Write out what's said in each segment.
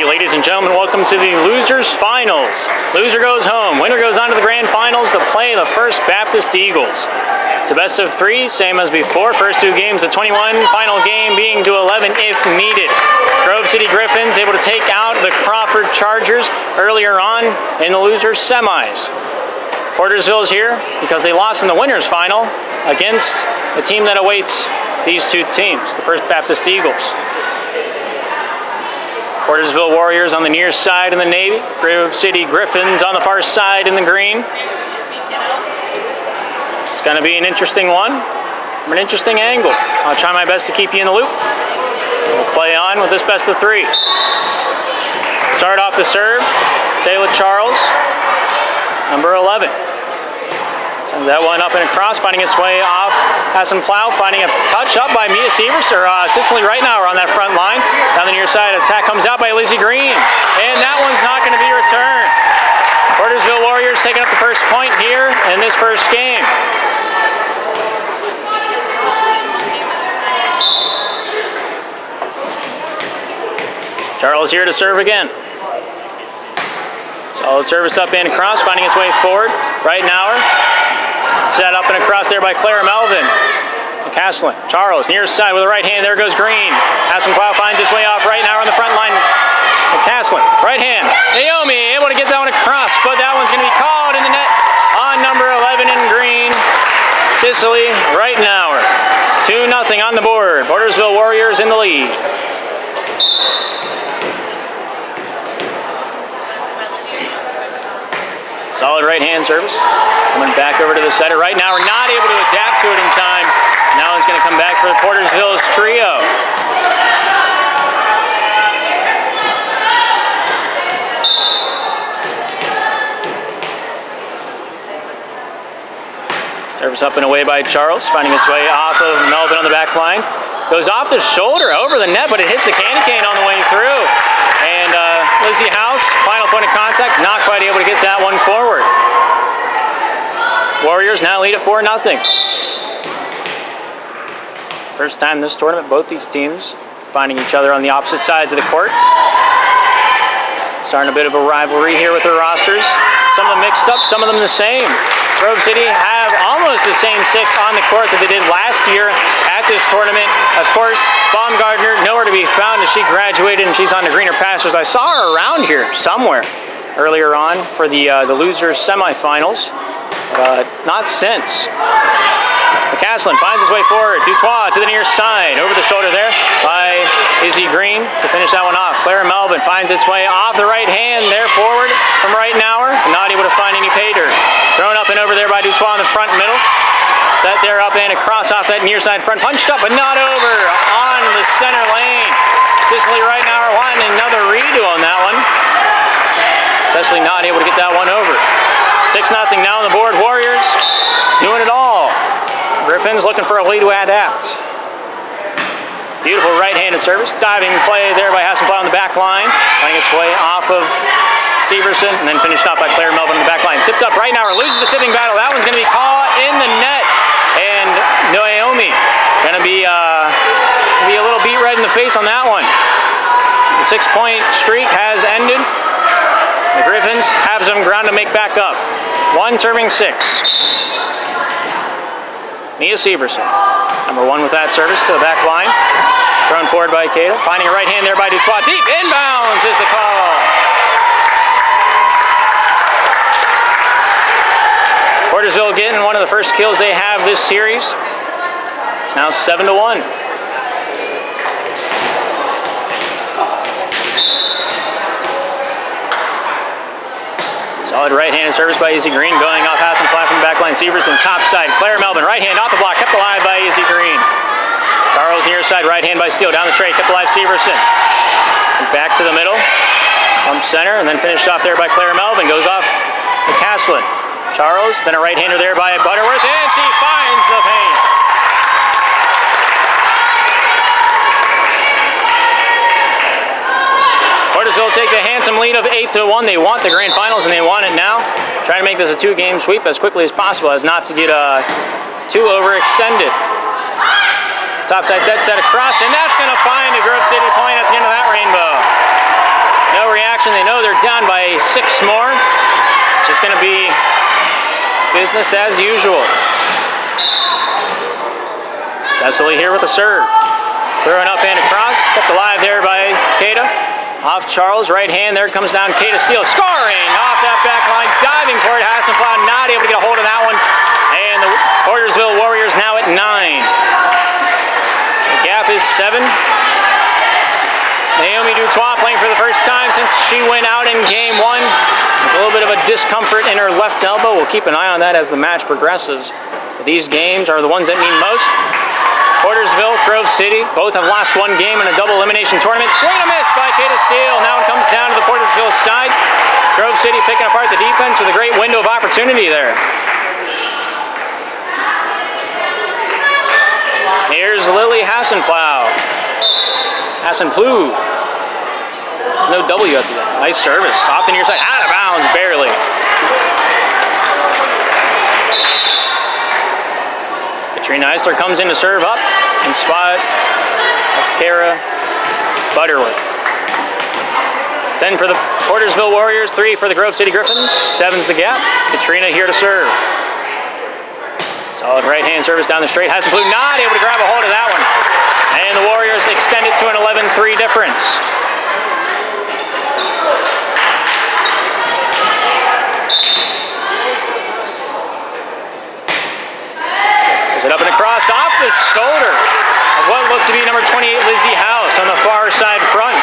ladies and gentlemen, welcome to the Losers Finals. Loser goes home. Winner goes on to the Grand Finals to play the First Baptist Eagles. It's a best of 3, same as before. First 2 games of 21, final game being to 11 if needed. Grove City Griffins able to take out the Crawford Chargers earlier on in the Losers semis. Portersville is here because they lost in the winners final against a team that awaits these 2 teams, the First Baptist Eagles. Portersville Warriors on the near side in the navy. Grove City Griffins on the far side in the green. It's going to be an interesting one, from an interesting angle. I'll try my best to keep you in the loop. We'll play on with this best of 3. Start off the serve, Sayla Charles, number 11. Sends that one up and across, finding its way off. Hassan Plow finding a touch up by Mia Sievers, or Cicely right now are on that front line. Down the near side, attack comes out by Lizzie Green. And that one's not going to be returned. Portersville Warriors taking up the first point here in this first game. Charles here to serve again. Solid service up and across, finding its way forward. Right now, set up and across there by Clara Melvin. Castlin, Charles, near side with the right hand, there goes Green. Hassan Plow finds its way off right now on the front line. Castlin, right hand. Naomi able to get that one across, but that one's going to be called in the net on number 11 in green. Cicely Reitenauer. 2-0 on the board. Portersville Warriors in the lead. Solid right hand service. Coming back over to the setter right now. We're not able to adapt to it in time. Now it's going to come back for the Portersville's trio. Service up and away by Charles, finding its way off of Melvin on the back line. Goes off the shoulder, over the net, but it hits the candy cane on the way through. And Lizzie House, final point of contact, not quite able to get that one forward. Warriors now lead at 4-0. First time this tournament, both these teams finding each other on the opposite sides of the court. Starting a bit of a rivalry here with their rosters. Some of them mixed up, some of them the same. Grove City have almost the same 6 on the court that they did last year at this tournament. Of course, Baumgartner, nowhere to be found as she graduated and she's on to greener pastures. I saw her around here somewhere earlier on for the losers semifinals, but not since. McCaslin finds his way forward. Dutois to the near side. Over the shoulder there by Izzy Green to finish that one off. Clara Melvin finds its way off the right hand there forward from Reitenauer. Not able to find any pay dirt. Thrown up and over there by Dutois in the front middle. Set there up and across off that near side front. Punched up but not over on the center lane. Cicely Reitenauer wanting another redo on that one. Cicely not able to get that one over. 6-0 now on the board. Warriors doing it all. Griffins looking for a lead to adapt. Beautiful right-handed service. Diving play there by Hassan Plow on the back line. Finding its way off of Severson and then finished off by Claire Melvin on the back line. Tipped up right now. We're losing the tipping battle. That one's going to be caught in the net. And Naomi going to be a little beat red in the face on that one. The 6-point streak has ended. The Griffins have some ground to make back up. 1 serving 6. Mia Severson, number 1 with that service to the back line. Thrown forward by Cato. Finding a right hand there by Dutois. Deep inbounds is the call. Portersville getting one of the first kills they have this series. It's now 7-1. Solid right-handed service by Izzy Green, going off Hassan Plow from the back line. Severson top side. Claire Melvin, right hand off the block, kept alive by Izzy Green. Charles near side, right hand by Steele, down the straight, kept alive Severson. And back to the middle, from center, and then finished off there by Claire Melvin. Goes off McCaslin. Charles, then a right-hander there by Butterworth, and she finds the paint. Portersville take a handsome lead of 8-1. They want the grand finals and they want it now. Trying to make this a 2-game sweep as quickly as possible as not to get too overextended. Topside set across, and that's going to find a Grove City point at the end of that rainbow. No possession. They know they're down by 6 more. It's just going to be business as usual. Cecily here with the serve. Throwing up and across. Kept alive there by Kata. Off Charles, right hand. There comes down Kata Steele. Scoring off that back line. Diving for it. Hassenplau not able to get a hold of that one. And the Portersville Warriors now at 9. The gap is 7. Naomi Dutois playing for the first time since she went out in game 1. A little bit of a discomfort in her left elbow. We'll keep an eye on that as the match progresses. But these games are the ones that mean most. Portersville, Grove City, both have lost 1 game in a double elimination tournament. Swing and a miss by Kata Steele. Now it comes down to the Portersville side. Grove City picking apart the defense with a great window of opportunity there. Here's Lily Hassenplau. Hassenplau. There's no W at the end. Nice service. Off the near side. Out of bounds, barely. Katrina Eisler comes in to serve up and spot Kara Butterworth. 10 for the Portersville Warriors, 3 for the Grove City Griffins. 7's the gap. Katrina here to serve. Solid right hand service down the straight. Hassenplau not able to grab a hold of that one. And the Warriors extend it to an 11-3 difference. It up and across off the shoulder of what looked to be number 28, Lizzie House on the far side front.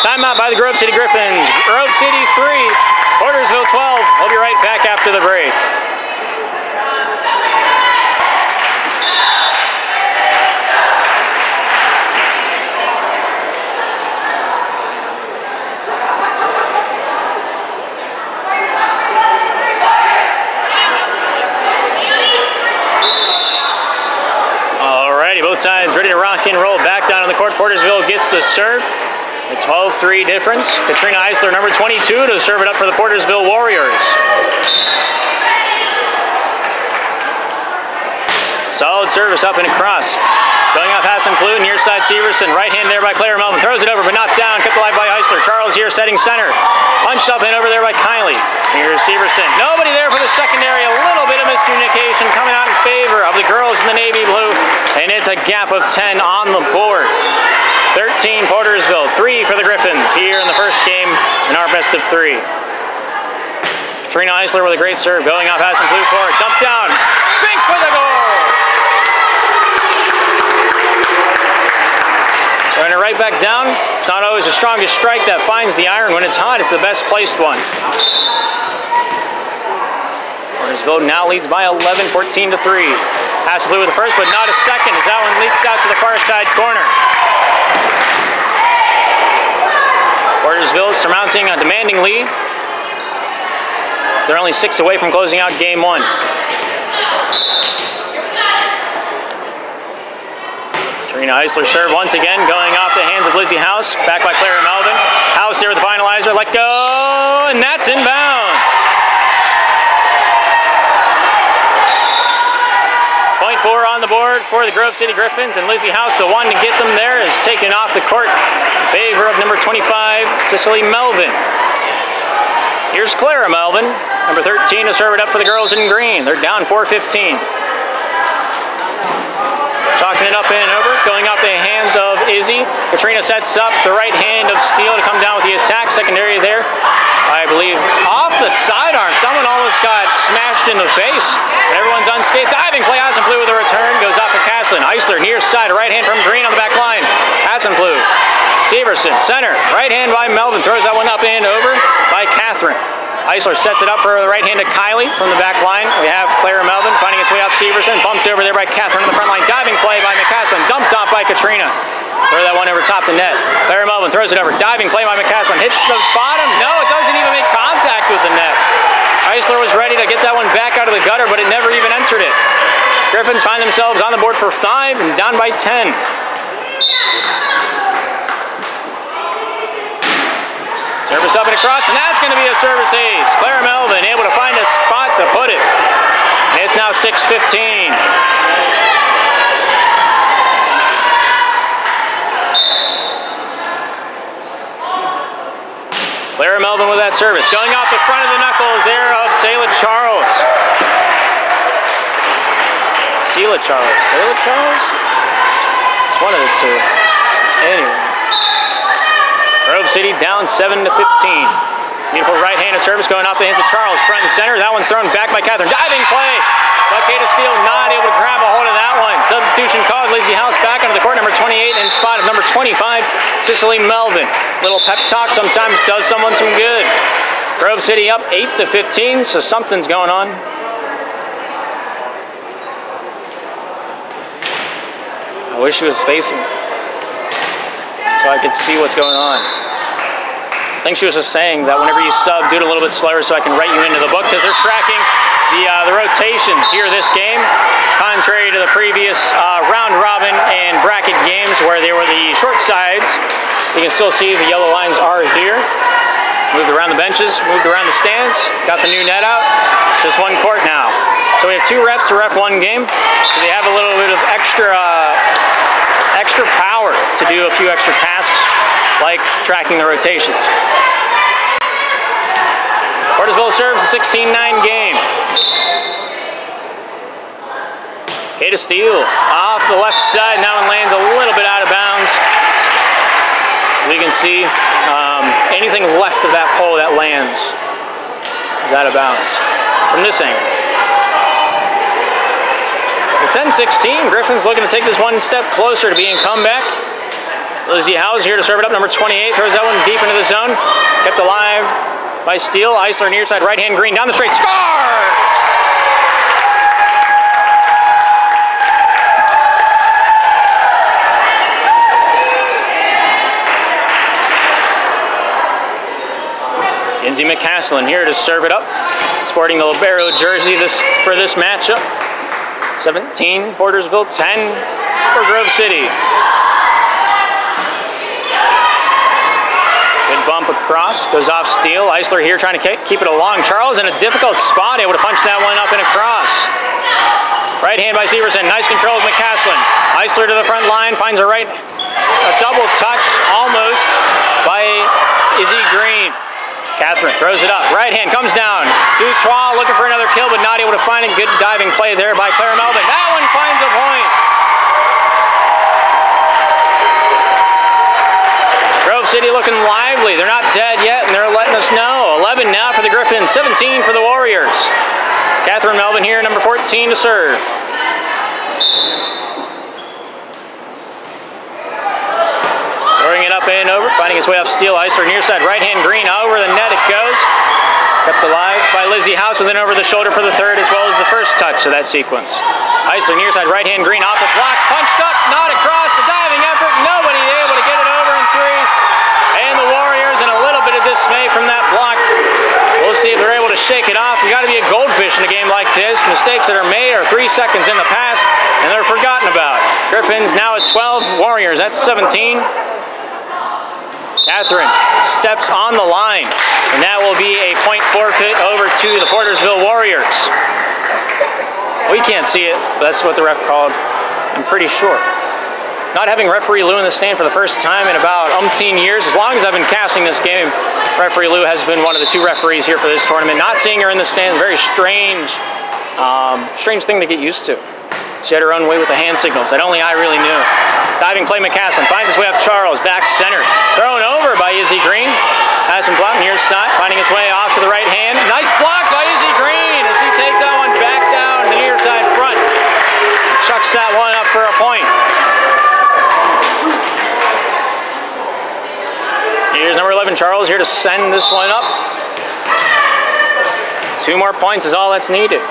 Timeout by the Grove City Griffins. Grove City 3, Portersville 12. We'll be right back after the break. Both sides ready to rock and roll. Back down on the court. Portersville gets the serve. A 12-3 difference. Katrina Eisler, number 22, to serve it up for the Portersville Warriors. Solid service up and across. Going off Hassenplau, near side Severson. Right hand there by Claire Melvin. Throws it over, but not down. Kept alive by Eisler. Charles here setting center. Punched up and over there by Kylie. Here's Severson. Nobody there for the secondary. A little bit of miscommunication coming out in favor of the girls in the navy blue. And it's a gap of 10 on the board. 13 Portersville, 3 for the Griffins here in the first game in our best of 3. Katrina Eisler with a great serve. Going off Hassenplau for it. Dumped down. Spink for the goal. Running it right back down. It's not always the strongest strike that finds the iron. When it's hot, it's the best placed one. Portersville now leads by 11, 14-3. Hassenplau with the first, but not a second as that one leaks out to the far side corner. Portersville surmounting a demanding lead. So they're only 6 away from closing out game 1. Katrina Eisler serve once again, going off the hands of Lizzie House. Back by Clara Melvin. House there with the finalizer. Let go, and that's inbounds. Point 4 on the board for the Grove City Griffins, and Lizzie House, the one to get them there, is taken off the court in favor of number 25, Cicely Melvin. Here's Clara Melvin, number 13, to serve it up for the girls in green. They're down 4-15. Chalking it up and over, going off the hands of Izzy. Katrina sets up the right hand of Steele to come down with the attack. Secondary there, I believe, off the sidearm. Someone almost got smashed in the face. Everyone's unscathed. Diving play, Hassenplau with a return. Goes off of Caslin. Eisler near side, right hand from Green on the back line. Hassenplau. Severson, center. Right hand by Melvin. Throws that one up and over by Catherine. Eisler sets it up for the right hand to Kylie from the back line. We have Clara Melvin finding its way off Severson. Bumped over there by Catherine on the front line. Diving play by McCaslin. Dumped off by Katrina. Throw that one over top the net. Clara Melvin throws it over. Diving play by McCaslin. Hits the bottom. No, it doesn't even make contact with the net. Eisler was ready to get that one back out of the gutter, but it never even entered it. Griffins find themselves on the board for 5 and down by 10. Service up and across, and that's going to be a service ace. Clara Melvin able to find a spot to put it. And it's now 6-15. Clara Melvin with that service. Going off the front of the knuckles there of Sayla Charles. Sayla Charles. Sayla Charles? It's one of the two. Anyway. Grove City down 7-15. Beautiful right-handed service going off the hands of Charles, front and center. That one's thrown back by Catherine. Diving play, but Kata Steele not able to grab a hold of that one. Substitution called. Lizzie House back onto the court. Number 28 in spot of number 25, Cicely Melvin. Little pep talk sometimes does someone some good. Grove City up 8-15, so something's going on. I wish she was facing so I could see what's going on. I think she was just saying that whenever you sub, do it a little bit slower so I can write you into the book, because they're tracking the rotations here this game, contrary to the previous round robin and bracket games where they were the short sides. You can still see the yellow lines are here. Moved around the benches, moved around the stands, got the new net out. Just one court now. So we have 2 refs to ref 1 game, so they have a little bit of extra power to do a few extra tasks, like tracking the rotations. Portersville serves a 16-9 game. Kata Steele off the left side. Now it lands a little bit out of bounds. We can see anything left of that pole that lands is out of bounds from this angle. It's 10-16. Griffins looking to take this one step closer to being comeback. Lizzie Howes here to serve it up. Number 28 throws that one deep into the zone. Kept alive by Steele. Eisler near side, right hand green down the straight. Scores! Lindsay McCaslin here to serve it up. Sporting the libero jersey for this matchup. 17, Portersville 10 for Grove City. Good bump across, goes off Steele. Eisler here trying to keep it along. Charles in a difficult spot, able to punch that one up and across. Right hand by Severson, nice control of McCaslin. Eisler to the front line, finds a double touch almost by Izzy Green. Catherine throws it up, right hand comes down. Dutois looking for another kill, but not able to find a good diving play there by Clara Melvin. That one finds a point. Grove City looking lively. They're not dead yet, and they're letting us know. 11 now for the Griffins, 17 for the Warriors. Catherine Melvin here, number 14 to serve. Throwing it up and over, finding its way off Steele. Eisler near side, right hand green, over the net it goes. Kept alive by Lizzie House with an over the shoulder for the third, as well as the first touch of that sequence. Eisler near side, right hand green, off the block, punched up, not across, the diving effort, nobody able to get it over in 3. And the Warriors in a little bit of dismay from that block. We'll see if they're able to shake it off. You got to be a goldfish in a game like this. Mistakes that are made are 3 seconds in the pass, and they're forgotten about. Griffins now at 12, Warriors at 17. Catherine steps on the line, and that will be a point forfeit over to the Portersville Warriors. We can't see it, but that's what the ref called, I'm pretty sure. Not having referee Lou in the stand for the first time in about umpteen years, as long as I've been casting this game, referee Lou has been one of the 2 referees here for this tournament. Not seeing her in the stand, very strange thing to get used to. She had her own way with the hand signals that only I really knew. Diving play McCaslin, finds his way up Charles, back center. Thrown over by Izzy Green. Has him blocked near side, finding his way off to the right hand. Nice block by Izzy Green as he takes that one back down the near side front. Chucks that one up for a point. Here's number 11, Charles, here to send this one up. 2 more points is all that's needed.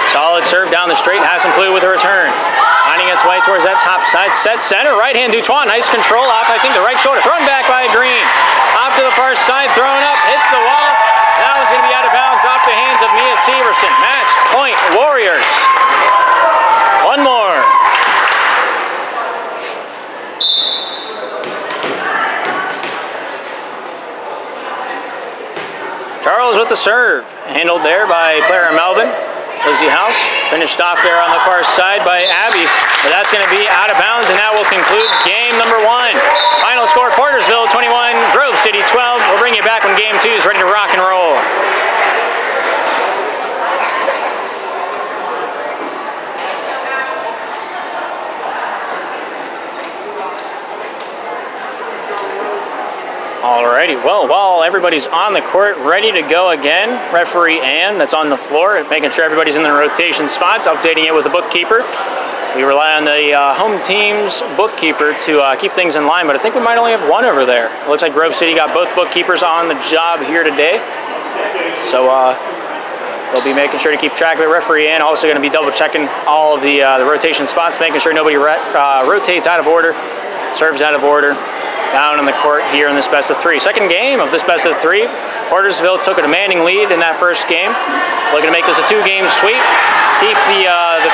Solid serve down the straight, has him flew with a return. Finding its way towards that top side, set center, right hand Dutois, nice control off, I think the right shoulder, thrown back by Green. Off to the far side, thrown up, hits the wall. That one's gonna be out of bounds off the hands of Mia Severson. Match point, Warriors. One more. Charles with the serve, handled there by Clara Melvin. Lizzie House finished off there on the far side by Abby, but that's going to be out of bounds, and that will conclude game number 1. Final score, Portersville 21, Grove City Alrighty, well, while everybody's on the court, ready to go again, referee Ann, that's on the floor, making sure everybody's in their rotation spots, updating it with the bookkeeper. We rely on the home team's bookkeeper to keep things in line, but I think we might only have one over there. It looks like Grove City got both bookkeepers on the job here today. So they'll be making sure to keep track of it. Referee Ann also going to be double checking all of the rotation spots, making sure nobody rotates out of order, serves out of order. Down in the court here in this best of three. Second game of this best of three. Portersville took a demanding lead in that first game. Looking to make this a two-game sweep. Keep the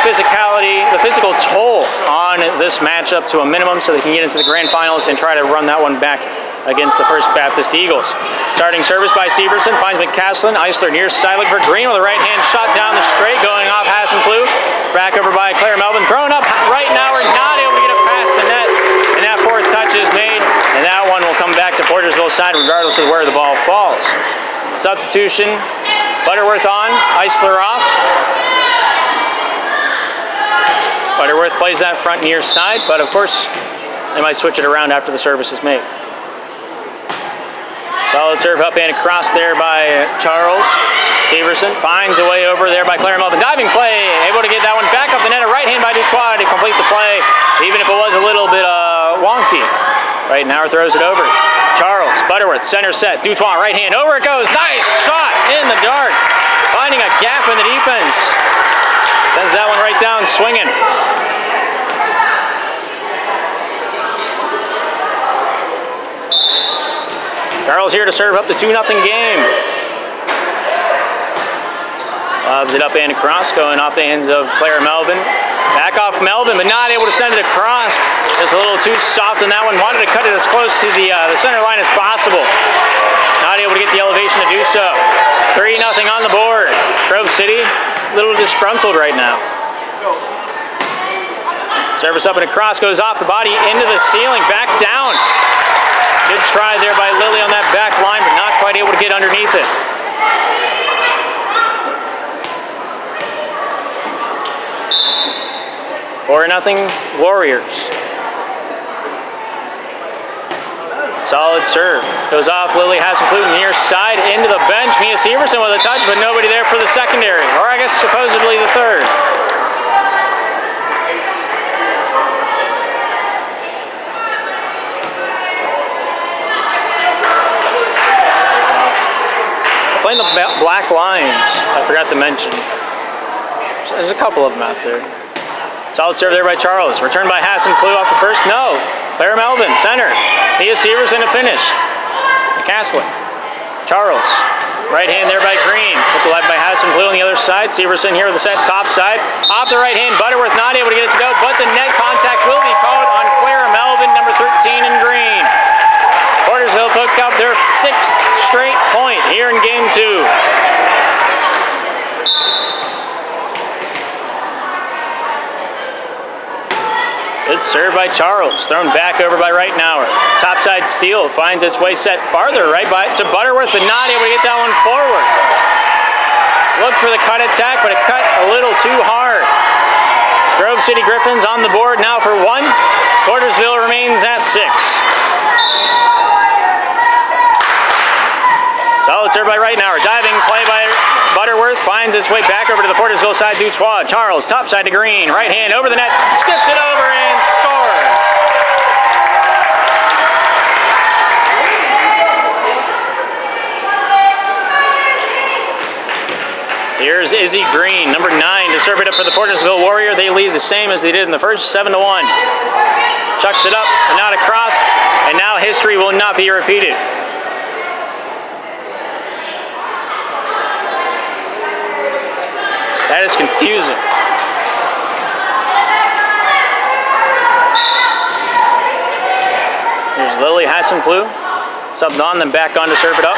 physicality, the physical toll on this matchup to a minimum so they can get into the grand finals and try to run that one back against the First Baptist Eagles. Starting service by Severson, finds McCaslin. Eisler near side, looking for Green with a right-hand shot down the straight, going off Hassenplu. Back over by Claire Melvin, thrown up right now. We're not able to get it past the net, and that fourth touch is made, and that one will come back to Portersville's side regardless of where the ball falls. Substitution, Butterworth on, Eisler off. Butterworth plays that front near side, but of course they might switch it around after the service is made. Solid serve up and across there by Charles. Severson finds a way over there by Claire Melvin. Diving play, able to get that one back up the net. A right hand by Dutois to complete the play, even if it was a little bit wonky. Right now throws it over. Charles, Butterworth, center set. Dutois, right hand, over it goes. Nice shot in the dark. Finding a gap in the defense. Sends that one right down, swinging. Charles here to serve up the 2-0 game. Lobs it up and across, going off the hands of Claire Melvin. Back off Melvin, but not able to send it across. Just a little too soft on that one. Wanted to cut it as close to the center line as possible. Not able to get the elevation to do so. 3-0 on the board. Grove City, a little disgruntled right now. Service up and across, goes off the body into the ceiling, back down. Good try there by Lily on that back line, but not quite able to get underneath it. Four 0 Warriors. Solid serve. Goes off Lily Hassenplu near side into the bench. Mia Severson with a touch, but nobody there for the secondary, or I guess supposedly the third. Playing the black lines, I forgot to mention. There's a couple of them out there. Solid serve there by Charles. Returned by Hassenplu off the first. No. Claire Melvin, center. Mia Severson to finish. McCaslin. Charles. Right hand there by Green. Put the left by Hassenplu on the other side. Severson here with the set top side. Off the right hand, Butterworth not able to get it to go, but the net contact will be called on Claire Melvin, number 13 in green. Portersville took up their 6th straight point here in game 2. Good serve by Charles, thrown back over by Reitnauer. Topside steal finds its way set farther right by to Butterworth, but not able to get that one forward. Look for the cut attack, but it cut a little too hard. Grove City Griffins on the board now for 1. Portersville remains at 6. Solid serve by Reitnauer. Diving play by Butterworth. Finds its way back over to the Portersville side. Dutois. Charles, top side to Green. Right hand over the net. Skips it over and scores. Here's Izzy Green, number 9, to serve it up for the Portersville Warrior. They lead the same as they did in the first, 7-1. Chucks it up, but not across. And now history will not be repeated. That is confusing. Here's Lily Hassenplu. Subbed on, then back on to serve it up.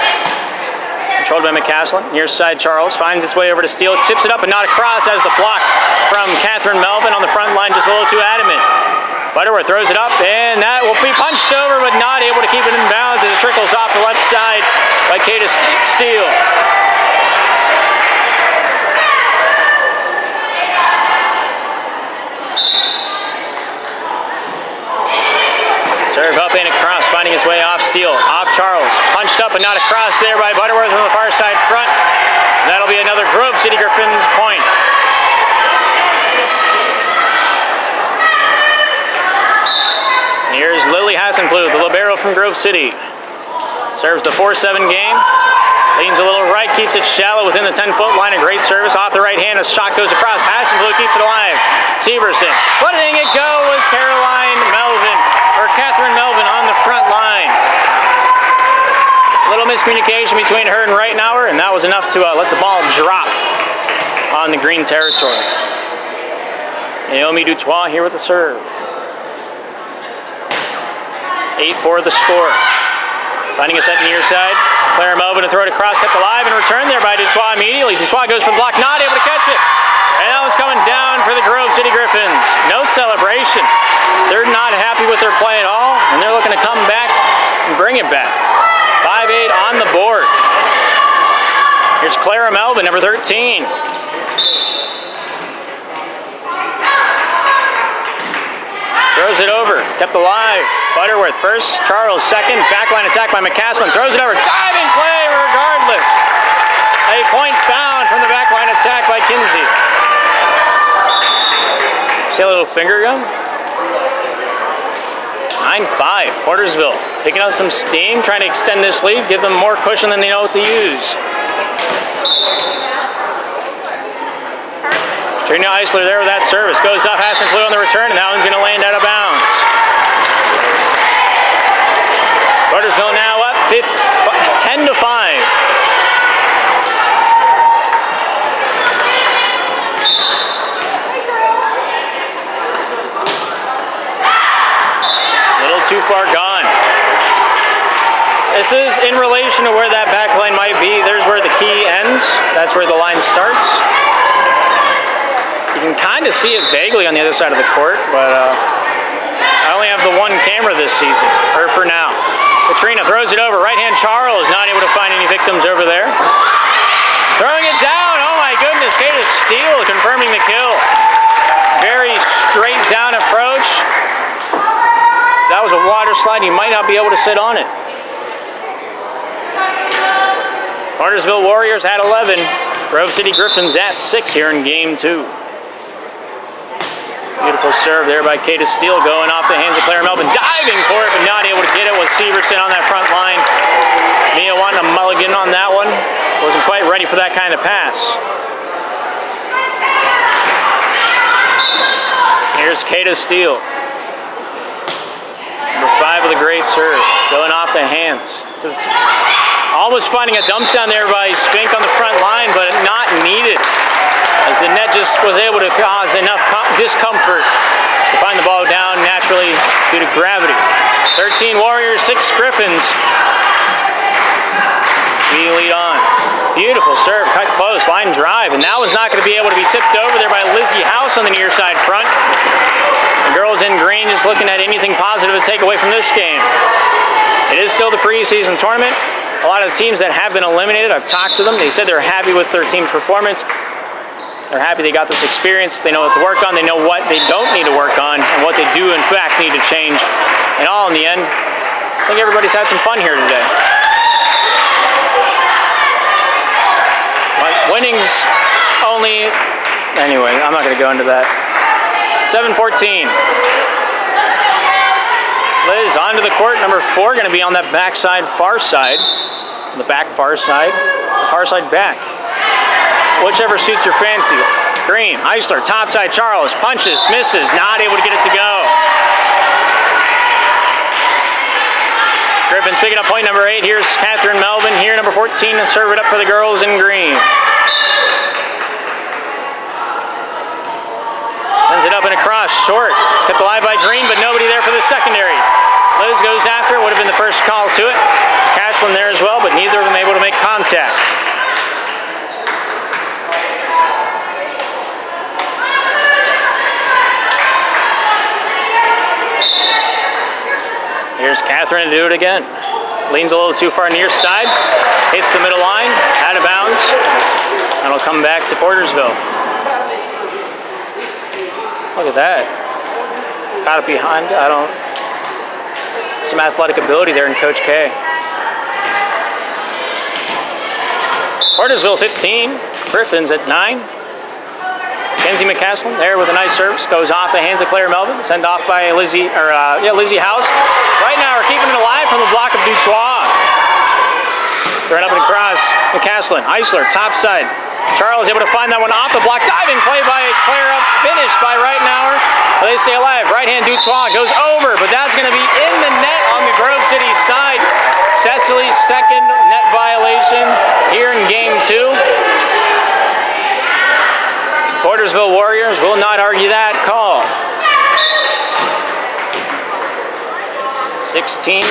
Controlled by McCaslin. Near side Charles finds its way over to Steele. Chips it up and not across as the block from Catherine Melvin on the front line, just a little too adamant. Butterworth throws it up, and that will be punched over, but not able to keep it in bounds as it trickles off the left side by Kata Steele. Serve up and across, finding its his way off Steele, off Charles. Punched up and not across there by Butterworth on the far side front. That'll be another Grove City Griffins point. Here's Lily Hassenbluth, the libero from Grove City. Serves the 4-7 game. Leans a little right, keeps it shallow within the 10-foot line. A great service off the right hand. A shot goes across. Hassenbluth keeps it alive. Severson letting it go was Catherine Melvin on the front line. A little miscommunication between her and Reitenauer, and that was enough to let the ball drop on the green territory. Naomi Dutois here with the serve. 8-4 the score. Finding a set near side. Clara Melvin to throw it across, kept alive and returned there by Dutois immediately. Dutois goes for the block, not able to catch it. And that was coming down for the Grove City Griffins. No celebration. They're not happy with their play at all, and they're looking to come back and bring it back. 5-8 on the board. Here's Clara Melvin, number 13. Throws it over, kept alive. Butterworth first, Charles second. Backline attack by McCaslin. Throws it over, diving play regardless. A point found from the backline attack by Kinsey. See a little finger gun? 9-5, Portersville picking up some steam, trying to extend this lead, give them more cushion than they know what to use. Trina Eisler there with that service. Goes off Hassenbluth on the return, and that one's going to land out of bounds. Portersville now up 10-5. Too far gone. This is in relation to where that back line might be. There's where the key ends. That's where the line starts. You can kind of see it vaguely on the other side of the court, but I only have the one camera this season, or for now. Katrina throws it over. Right hand Charles not able to find any victims over there. Throwing it down. Oh my goodness. Kata Steele confirming the kill. Very straight down approach. That was a water slide. You might not be able to sit on it. Portersville Warriors at 11. Grove City Griffins at 6 here in game 2. Beautiful serve there by Kata Steele going off the hands of Clara Melvin. Diving for it, but not able to get it was Severson on that front line. Mia wanting a mulligan on that one. Wasn't quite ready for that kind of pass. Here's Kata Steele. Number 5 with a great serve, going off the hands. Almost finding a dump down there by Spink on the front line, but not needed, as the net just was able to cause enough discomfort to find the ball down naturally due to gravity. 13 Warriors, 6 Griffins. We lead on. Beautiful serve, cut close, line drive, and that was not going to be able to be tipped over there by Lizzie House on the near side front. The girls in green just looking at anything positive to take away from this game. It is still the preseason tournament. A lot of the teams that have been eliminated, I've talked to them. They said they're happy with their team's performance. They're happy they got this experience. They know what to work on. They know what they don't need to work on and what they do, in fact, need to change. And all in the end, I think everybody's had some fun here today. Winnings only, anyway, I'm not going to go into that. 7-14. Liz onto the court, number 4, going to be on that backside far side. The back far side, the far side back. Whichever suits your fancy. Green, Eisler, topside Charles, punches, misses, not able to get it to go. Griffins picking up point number 8. Here's Catherine Melvin here, number 14, to serve it up for the girls in green. Sends it up and across, short. Kept alive by Green, but nobody there for the secondary. Liz goes after it, would have been the first call to it. Cashlin there as well, but neither of them able to make contact. Here's Catherine to do it again. Leans a little too far near side. Hits the middle line, out of bounds. And it'll come back to Portersville. Look at that. Got it behind, I don't some athletic ability there in Coach K. Portersville 15, Griffins at 9. Kenzie McCaslin there with a nice service. Goes off the hands of Claire Melvin. Sent off by Lizzie House. Right now we're keeping it alive from the block of Dutois. Thrown up and across. McCaslin, Eisler, top side. Charles able to find that one off the block. Diving play by Claire, finished by Reitenauer. They stay alive. Right hand Dutois goes over, but that's going to be in the net on the Grove City side. Cecily's second net violation here in game 2. Portersville Warriors will not argue that call. 16-9.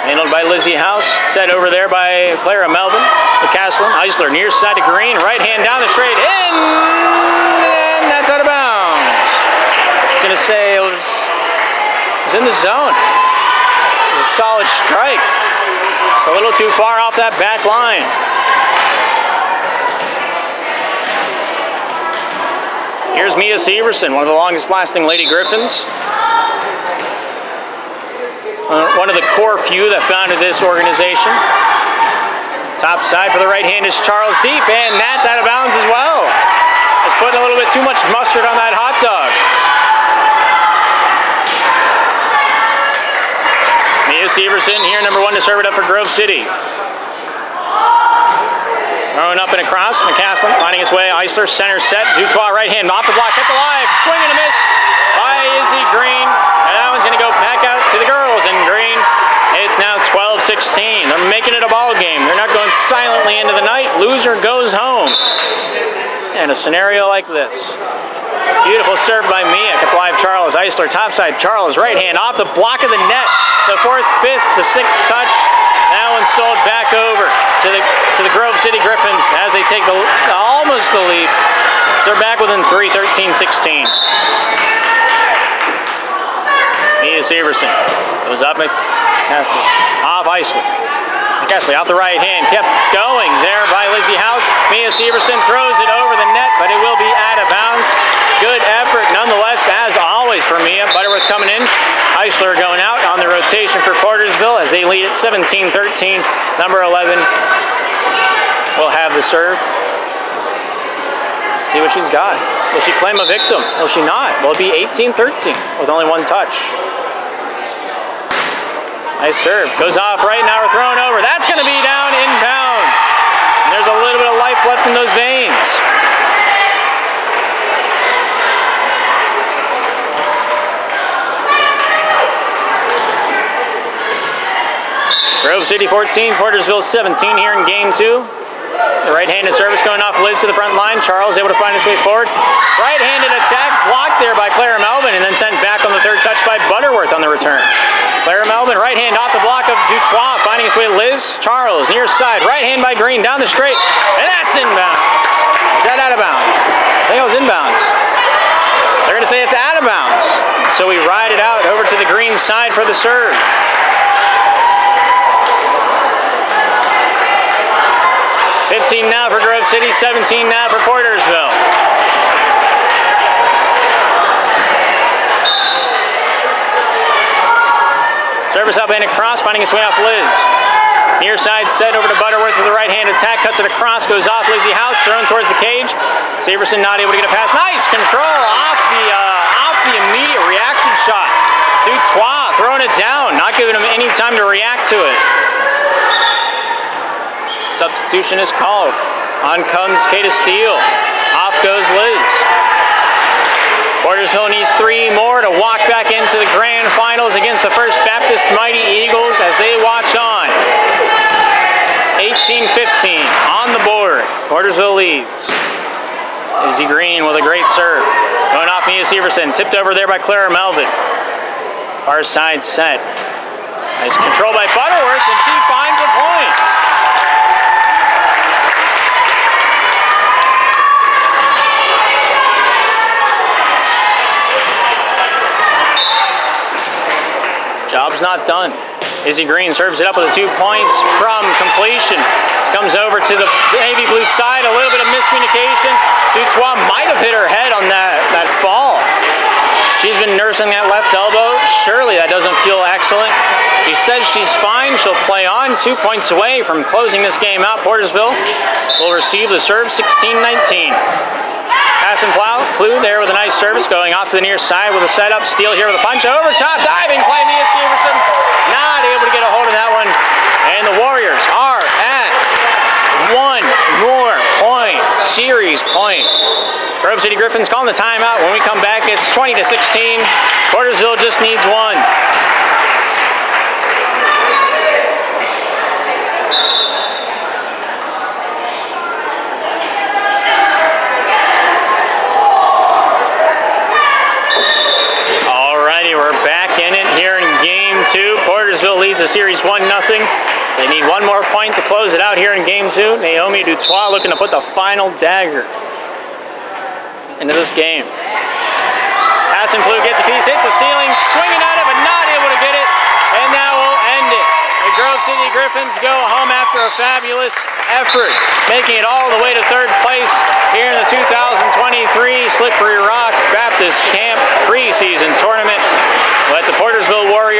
Handled by Lizzie House. Set over there by Clara Melvin. McCaslin, Eisler, near side to Green. Right hand down the straight. In! And that's out of bounds. Gonna say it was in the zone. It was a solid strike. Just a little too far off that back line. Here's Mia Severson, one of the longest lasting Lady Griffins. One of the core few that founded this organization. Top side for the right hand is Charles Deep, and that's out of bounds as well. Just putting a little bit too much mustard on that hot dog. Mia Severson here, number 1 to serve it up for Grove City. Throwing up and across, McCaslin finding his way, Eisler, center set, Dutois right hand, off the block, hit the live, swing and a miss by Izzy Green, and that one's going to go back out to the girls, and Green, it's now 12-16, they're making it a ball game, they're not going silently into the night, loser goes home, and a scenario like this. Beautiful serve by Mia, kept alive Charles, Eisler, topside, Charles, right hand, off the block of the net, the 4th, 5th, the 6th touch. That one's sold back over to the Grove City Griffins as they take almost the lead. They're back within 3, 13-16. Mia Severson goes up McCaslin, off Eisler. McCaslin off the right hand, kept going there by Lizzie House. Mia Severson throws it over the net, but it will be out of bounds. Good effort nonetheless, as always for Mia. Butterworth coming in. Eisler going out on the rotation for Portersville as they lead at 17-13. Number 11 will have the serve. Let's see what she's got. Will she claim a victim? Will she not? Will it be 18-13 with only 1 touch? Nice serve. Goes off right now. We're thrown over. That's going to be down inbounds. And there's a little bit of life left in those veins. Grove City 14, Portersville 17 here in game 2. The right-handed service going off Liz to the front line. Charles able to find his way forward. Right-handed attack blocked there by Clara Melvin and then sent back on the 3rd touch by Butterworth on the return. Clara Melvin, right hand off the block of Dutois, finding his way to Liz. Charles, near side, right hand by Green, down the straight, and that's inbounds. Is that out of bounds? I think it was inbounds. They're going to say it's out of bounds. So we ride it out over to the Green side for the serve. Now for Grove City, 17 now for Portersville. Service up and across, finding its way off Liz. Near side set over to Butterworth with the right hand attack, cuts it across, goes off Lizzie House, thrown towards the cage. Severson not able to get a pass. Nice control off the immediate reaction shot. Dutois throwing it down, not giving him any time to react to it. Substitution is called. On comes Kata Steele. Off goes Liz. Portersville needs 3 more to walk back into the grand finals against the First Baptist Mighty Eagles as they watch on. 18-15 on the board. Portersville leads. Izzy Green with a great serve. Going off Mia Severson. Tipped over there by Clara Melvin. Far side set. Nice control by Butterworth, and she finds a point. Job's not done. Izzy Green serves it up with 2 points from completion. It comes over to the navy blue side, a little bit of miscommunication. Dutois might have hit her head on that fall. She's been nursing that left elbow. Surely that doesn't feel excellent. She says she's fine. She'll play on. 2 points away from closing this game out. Portersville will receive the serve, 16-19. Pass and plow. Clue there with a nice service going off to the near side with a setup. Steele here with a punch. Over top. Diving play. Mia Severson not able to get a hold of that one. And the Warriors are at 1 more point. Series point. Grove City Griffins calling the timeout. When we come back, it's 20-16. Portersville just needs 1. We're back in it here in game 2. Portersville leads the series 1-0. They need 1 more point to close it out here in game 2. Naomi Dutois looking to put the final dagger into this game. Pass and Blue gets a piece, hits the ceiling, swinging at it, but not able to get it, and that will end it. The Grove City Griffins go home after a fabulous effort, making it all the way to 3rd place here in the 2023 Slippery Rock Baptist Camp preseason tournament. Let the Portersville Warriors